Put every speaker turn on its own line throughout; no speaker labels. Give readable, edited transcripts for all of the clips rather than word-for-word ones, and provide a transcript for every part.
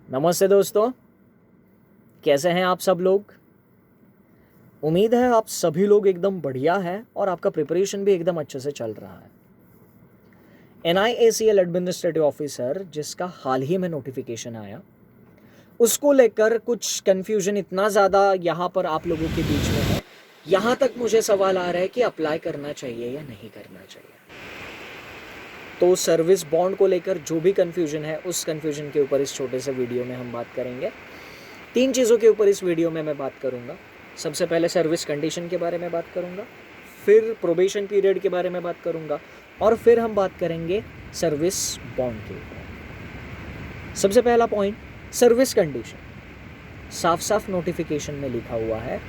नमस्ते दोस्तों, कैसे हैं आप सब लोग। उम्मीद है आप सभी लोग एकदम बढ़िया हैं और आपका प्रिपरेशन भी एकदम अच्छे से चल रहा है। NIACL एडमिनिस्ट्रेटिव ऑफिसर जिसका हाल ही में नोटिफिकेशन आया, उसको लेकर कुछ कन्फ्यूजन इतना ज़्यादा यहाँ पर आप लोगों के बीच में है, यहाँ तक मुझे सवाल आ रहा है कि अप्लाई करना चाहिए या नहीं करना चाहिए। तो सर्विस बॉन्ड को लेकर जो भी कन्फ्यूजन है, उस कन्फ्यूजन के ऊपर इस छोटे से वीडियो में हम बात करेंगे। 3 चीज़ों के ऊपर इस वीडियो में मैं बात करूंगा। सबसे पहले सर्विस कंडीशन के बारे में बात करूंगा, फिर प्रोबेशन पीरियड के बारे में बात करूंगा और फिर हम बात करेंगे सर्विस बॉन्ड के ऊपर। सबसे पहला पॉइंट, सर्विस कंडीशन। साफ साफ नोटिफिकेशन में लिखा हुआ है,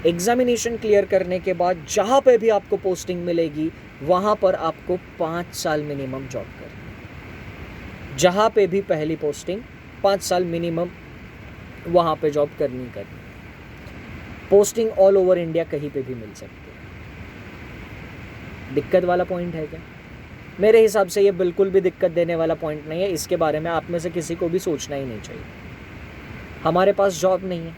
एग्जामिनेशन क्लियर करने के बाद जहाँ पे भी आपको पोस्टिंग मिलेगी वहाँ पर आपको 5 साल मिनिमम जॉब करनी। जहाँ पे भी पहली पोस्टिंग 5 साल मिनिमम वहाँ पे जॉब करनी। पोस्टिंग ऑल ओवर इंडिया कहीं पे भी मिल सकती है। दिक्कत वाला पॉइंट है क्या? मेरे हिसाब से ये बिल्कुल भी दिक्कत देने वाला पॉइंट नहीं है। इसके बारे में आप में से किसी को भी सोचना ही नहीं चाहिए। हमारे पास जॉब नहीं है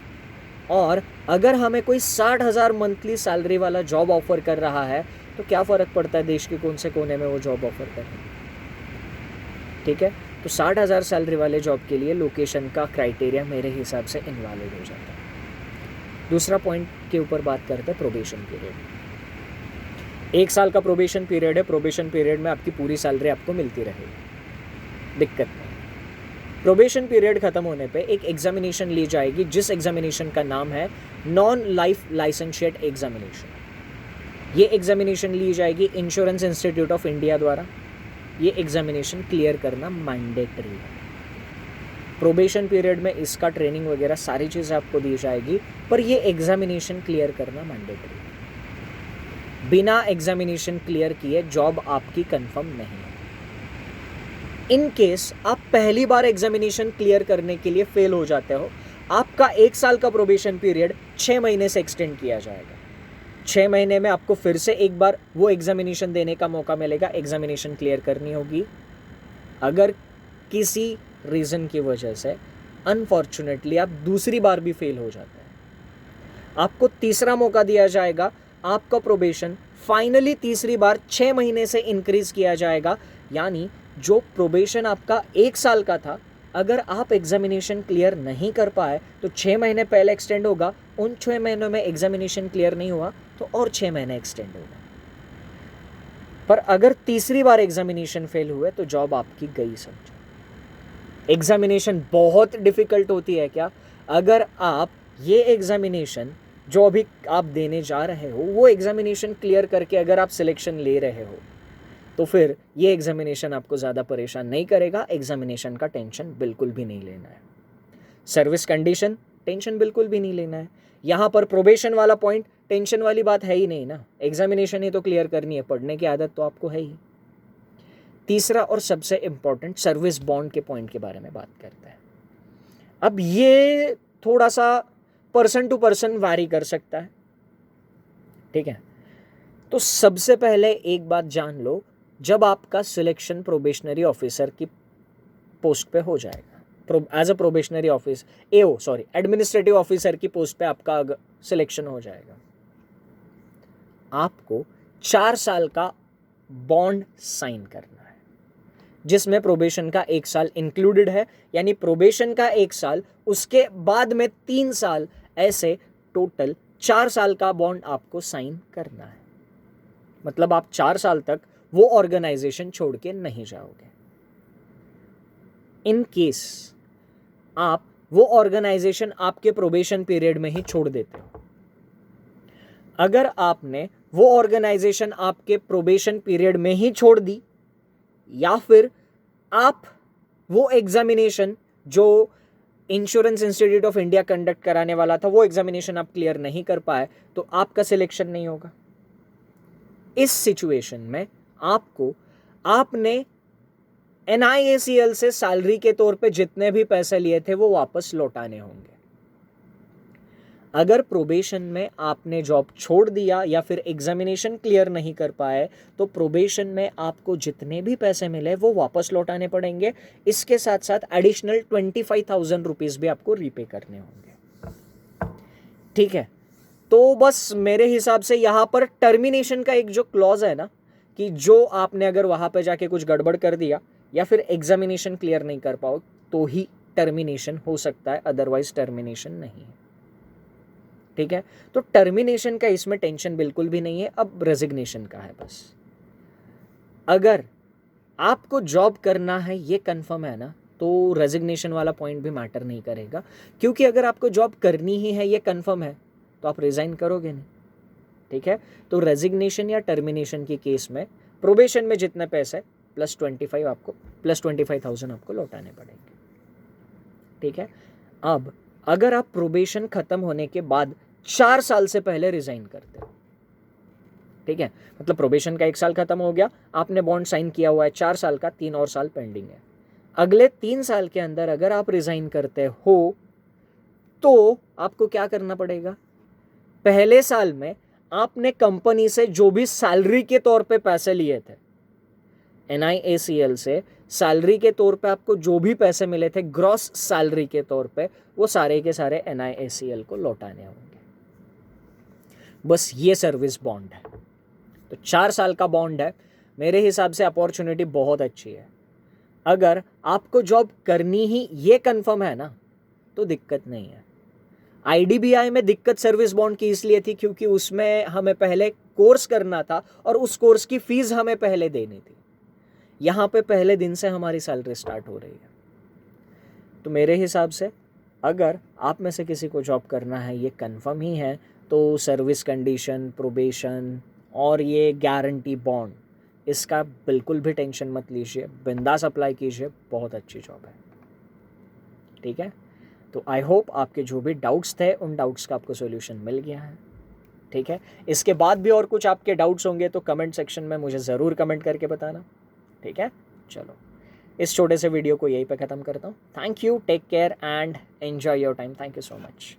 और अगर हमें कोई 60,000 मंथली सैलरी वाला जॉब ऑफर कर रहा है तो क्या फ़र्क पड़ता है देश के कौन से कोने में वो जॉब ऑफर कर रहा है। ठीक है, तो 60,000 सैलरी वाले जॉब के लिए लोकेशन का क्राइटेरिया मेरे हिसाब से इनवैलिड हो जाता है। दूसरा पॉइंट के ऊपर बात करते हैं, प्रोबेशन पीरियड। 1 साल का प्रोबेशन पीरियड है। प्रोबेशन पीरियड में आपकी पूरी सैलरी आपको मिलती रहेगी, दिक्कत नहीं। प्रोबेशन पीरियड खत्म होने पे एक एग्जामिनेशन ली जाएगी, जिस एग्जामिनेशन का नाम है नॉन लाइफ लाइसेंशिएट एग्जामिनेशन। ये एग्जामिनेशन ली जाएगी इंश्योरेंस इंस्टीट्यूट ऑफ इंडिया द्वारा। ये एग्जामिनेशन क्लियर करना मैंडेटरी है। प्रोबेशन पीरियड में इसका ट्रेनिंग वगैरह सारी चीज़ें आपको दी जाएगी, पर ये एग्जामिनेशन क्लियर करना मैंडेटरी है। बिना एग्जामिनेशन क्लियर किए जॉब आपकी कंफर्म नहीं है। इन केस आप पहली बार एग्जामिनेशन क्लियर करने के लिए फेल हो जाते हो, आपका 1 साल का प्रोबेशन पीरियड 6 महीने से एक्सटेंड किया जाएगा। 6 महीने में आपको फिर से एक बार वो एग्जामिनेशन देने का मौका मिलेगा, एग्जामिनेशन क्लियर करनी होगी। अगर किसी रीज़न की वजह से अनफॉर्चुनेटली आप दूसरी बार भी फेल हो जाते हैं, आपको तीसरा मौका दिया जाएगा। आपका प्रोबेशन फाइनली तीसरी बार 6 महीने से इंक्रीज किया जाएगा। यानी जो प्रोबेशन आपका 1 साल का था, अगर आप एग्जामिनेशन क्लियर नहीं कर पाए तो 6 महीने पहले एक्सटेंड होगा। उन 6 महीनों में एग्जामिनेशन क्लियर नहीं हुआ तो और 6 महीने एक्सटेंड होगा। पर अगर तीसरी बार एग्जामिनेशन फेल हुए तो जॉब आपकी गई समझो। एग्जामिनेशन बहुत डिफ़िकल्ट होती है क्या? अगर आप ये एग्जामिनेशन जो अभी आप देने जा रहे हो, वो एग्जामिनेशन क्लियर करके अगर आप सिलेक्शन ले रहे हो तो फिर ये एग्जामिनेशन आपको ज़्यादा परेशान नहीं करेगा। एग्जामिनेशन का टेंशन बिल्कुल भी नहीं लेना है। सर्विस कंडीशन, टेंशन बिल्कुल भी नहीं लेना है। यहाँ पर प्रोबेशन वाला पॉइंट, टेंशन वाली बात है ही नहीं ना। एग्जामिनेशन ही तो क्लियर करनी है, पढ़ने की आदत तो आपको है ही। तीसरा और सबसे इम्पॉर्टेंट, सर्विस बॉन्ड के पॉइंट के बारे में बात करते हैं। अब ये थोड़ा सा पर्सन टू पर्सन वैरी कर सकता है, ठीक है। तो सबसे पहले एक बात जान लो, जब आपका सिलेक्शन प्रोबेशनरी ऑफिसर की पोस्ट पे हो जाएगा, as a probationary office administrative officer की पोस्ट पे आपका सिलेक्शन हो जाएगा, आपको 4 साल का बॉन्ड साइन करना है, जिसमें प्रोबेशन का 1 साल इंक्लूडेड है। यानी प्रोबेशन का 1 साल, उसके बाद में 3 साल, ऐसे टोटल 4 साल का बॉन्ड आपको साइन करना है। मतलब आप 4 साल तक वो ऑर्गेनाइजेशन छोड़ के नहीं जाओगे। इन केस आप वो ऑर्गेनाइजेशन आपके प्रोबेशन पीरियड में ही छोड़ देते हो, अगर आपने वो ऑर्गेनाइजेशन आपके प्रोबेशन पीरियड में ही छोड़ दी, या फिर आप वो एग्जामिनेशन जो insurance institute of India conduct कराने वाला था, वो एग्जामिनेशन आप क्लियर नहीं कर पाए, तो आपका सिलेक्शन नहीं होगा। इस सिचुएशन में आपने NIACL से सैलरी के तौर पे जितने भी पैसे लिए थे वो वापस लौटाने होंगे। अगर प्रोबेशन में आपने जॉब छोड़ दिया या फिर एग्जामिनेशन क्लियर नहीं कर पाए तो प्रोबेशन में आपको जितने भी पैसे मिले वो वापस लौटाने पड़ेंगे। इसके साथ साथ एडिशनल 25,000 रुपीज़ भी आपको रीपे करने होंगे। ठीक है, तो बस मेरे हिसाब से यहाँ पर टर्मिनेशन का एक जो क्लॉज है ना, कि जो आपने अगर वहाँ पे जाके कुछ गड़बड़ कर दिया या फिर एग्जामिनेशन क्लियर नहीं कर पाओ तो ही टर्मिनेशन हो सकता है, अदरवाइज टर्मिनेशन नहीं है। ठीक है, तो टर्मिनेशन का इसमें टेंशन बिल्कुल भी नहीं है। अब रेजिग्नेशन का है बस। अगर आपको जॉब करना है ये कंफर्म है ना, तो रेजिग्नेशन वाला पॉइंट भी मैटर नहीं करेगा, क्योंकि अगर आपको जॉब करनी ही है ये कंफर्म है तो आप रिजाइन करोगे नहीं। ठीक है, तो रेजिग्नेशन या टर्मिनेशन की केस में प्रोबेशन में जितने पैसे प्लस 25,000 आपको लौटाने पड़ेंगे। ठीक है, अब अगर आप प्रोबेशन खत्म होने के बाद 4 साल से पहले रिजाइन करते हो, ठीक है, मतलब प्रोबेशन का 1 साल खत्म हो गया, आपने बॉन्ड साइन किया हुआ है 4 साल का, 3 और साल पेंडिंग है। अगले 3 साल के अंदर अगर आप रिजाइन करते हो तो आपको क्या करना पड़ेगा? पहले साल में आपने कंपनी से जो भी सैलरी के तौर पे पैसे लिए थे, NIACL से सैलरी के तौर पे आपको जो भी पैसे मिले थे ग्रॉस सैलरी के तौर पे, वो सारे के सारे NIACL को लौटाने होंगे। बस ये सर्विस बॉन्ड है। तो 4 साल का बॉन्ड है, मेरे हिसाब से अपॉर्चुनिटी बहुत अच्छी है। अगर आपको जॉब करनी ही ये कंफर्म है ना तो दिक्कत नहीं है। IDBI में दिक्कत सर्विस बॉन्ड की इसलिए थी क्योंकि उसमें हमें पहले कोर्स करना था और उस कोर्स की फीस हमें पहले देनी थी। यहाँ पे पहले दिन से हमारी सैलरी स्टार्ट हो रही है। तो मेरे हिसाब से अगर आप में से किसी को जॉब करना है ये कंफर्म ही है तो सर्विस कंडीशन, प्रोबेशन और ये गारंटी बॉन्ड, इसका बिल्कुल भी टेंशन मत लीजिए, बिंदास अप्लाई कीजिए, बहुत अच्छी जॉब है। ठीक है, तो आई होप आपके जो भी डाउट्स थे उन डाउट्स का आपको सॉल्यूशन मिल गया है। ठीक है, इसके बाद भी और कुछ आपके डाउट्स होंगे तो कमेंट सेक्शन में मुझे ज़रूर कमेंट करके बताना। ठीक है, चलो इस छोटे से वीडियो को यहीं पे ख़त्म करता हूँ। Thank you, take care and enjoy your time. Thank you so much.